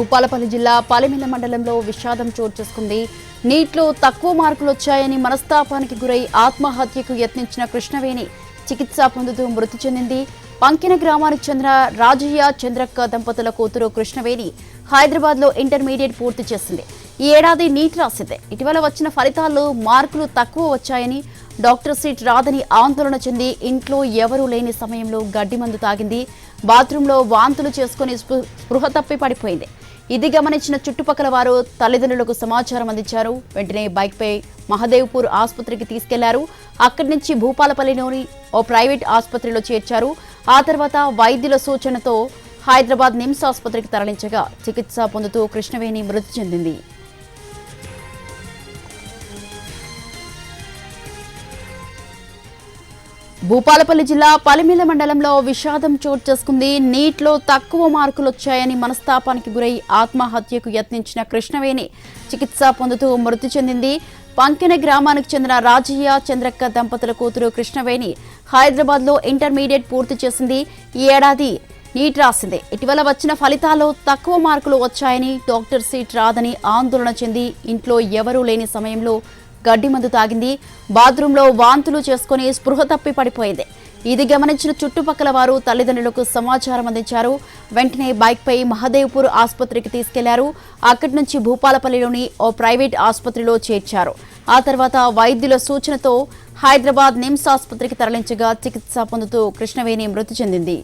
భూపాలపల్లి జిల్లా పాలెమిల్ల మండలంలో విషాదం చోటు చేసుకుంది. నీట్లో తక్కువ మార్కులు వచ్చాయని మనస్తాపానికి గురై ఆత్మహత్యకు యత్నించిన కృష్ణవేణి చికిత్స పొందుతూ మృతి చెందింది. పంకిన గ్రామానికి చెందిన రాజయ్య చంద్రక్క దంపతుల కూతురు కృష్ణవేణి హైదరాబాద్లో ఇంటర్మీడియట్ పూర్తి చేసింది. ఈ ఏడాది నీట్ రాసింది. ఇటీవల వచ్చిన ఫలితాల్లో మార్కులు తక్కువ వచ్చాయని, డాక్టర్ సీట్ రాదని ఆందోళన చెంది ఇంట్లో ఎవరూ లేని సమయంలో గడ్డి మందు తాగింది. బాత్రూంలో వాంతులు చేసుకుని స్పృహ తప్పి పడిపోయింది. ఇది గమనించిన చుట్టుపక్కల వారు తల్లిదండ్రులకు సమాచారం అందించారు. వెంటనే బైక్పై మహదేవ్పూర్ ఆసుపత్రికి తీసుకెళ్లారు. అక్కడి నుంచి భూపాలపల్లిలోని ఓ ప్రైవేట్ ఆసుపత్రిలో చేర్చారు. ఆ తర్వాత వైద్యుల సూచనతో హైదరాబాద్ నిమ్స్ ఆసుపత్రికి తరలించగా చికిత్స పొందుతూ కృష్ణవేణి మృతి చెందింది. భూపాలపల్లి జిల్లా పాలెమిల్ల మండలంలో విషాదం చోటు చేసుకుంది. నీట్లో తక్కువ మార్కులు వచ్చాయని మనస్తాపానికి గురై ఆత్మహత్యకు యత్నించిన కృష్ణవేణి చికిత్స పొందుతూ మృతి చెందింది. పంకిన గ్రామానికి చెందిన రాజయ్య చంద్రక్క దంపతుల కూతురు కృష్ణవేణి హైదరాబాద్లో ఇంటర్మీడియట్ పూర్తి చేసింది. ఈ ఏడాది నీట్ రాసింది. ఇటీవల వచ్చిన ఫలితాల్లో తక్కువ మార్కులు వచ్చాయని, డాక్టర్ సీట్ రాదని ఆందోళన చెంది ఇంట్లో ఎవరూ లేని సమయంలో గడ్డి మందు తాగింది. బాత్రూంలో వాంతులు చేసుకుని స్పృహ తప్పి పడిపోయింది. ఇది గమనించిన చుట్టుపక్కల వారు తల్లిదండ్రులకు సమాచారం అందించారు. వెంటనే బైక్పై మహదేవ్పూర్ ఆసుపత్రికి తీసుకెళ్లారు. అక్కడి నుంచి భూపాలపల్లిలోని ఓ ప్రైవేట్ ఆసుపత్రిలో చేర్చారు. ఆ తర్వాత వైద్యుల సూచనతో హైదరాబాద్ నిమ్స్ ఆసుపత్రికి తరలించగా చికిత్స పొందుతూ కృష్ణవేణి మృతి చెందింది.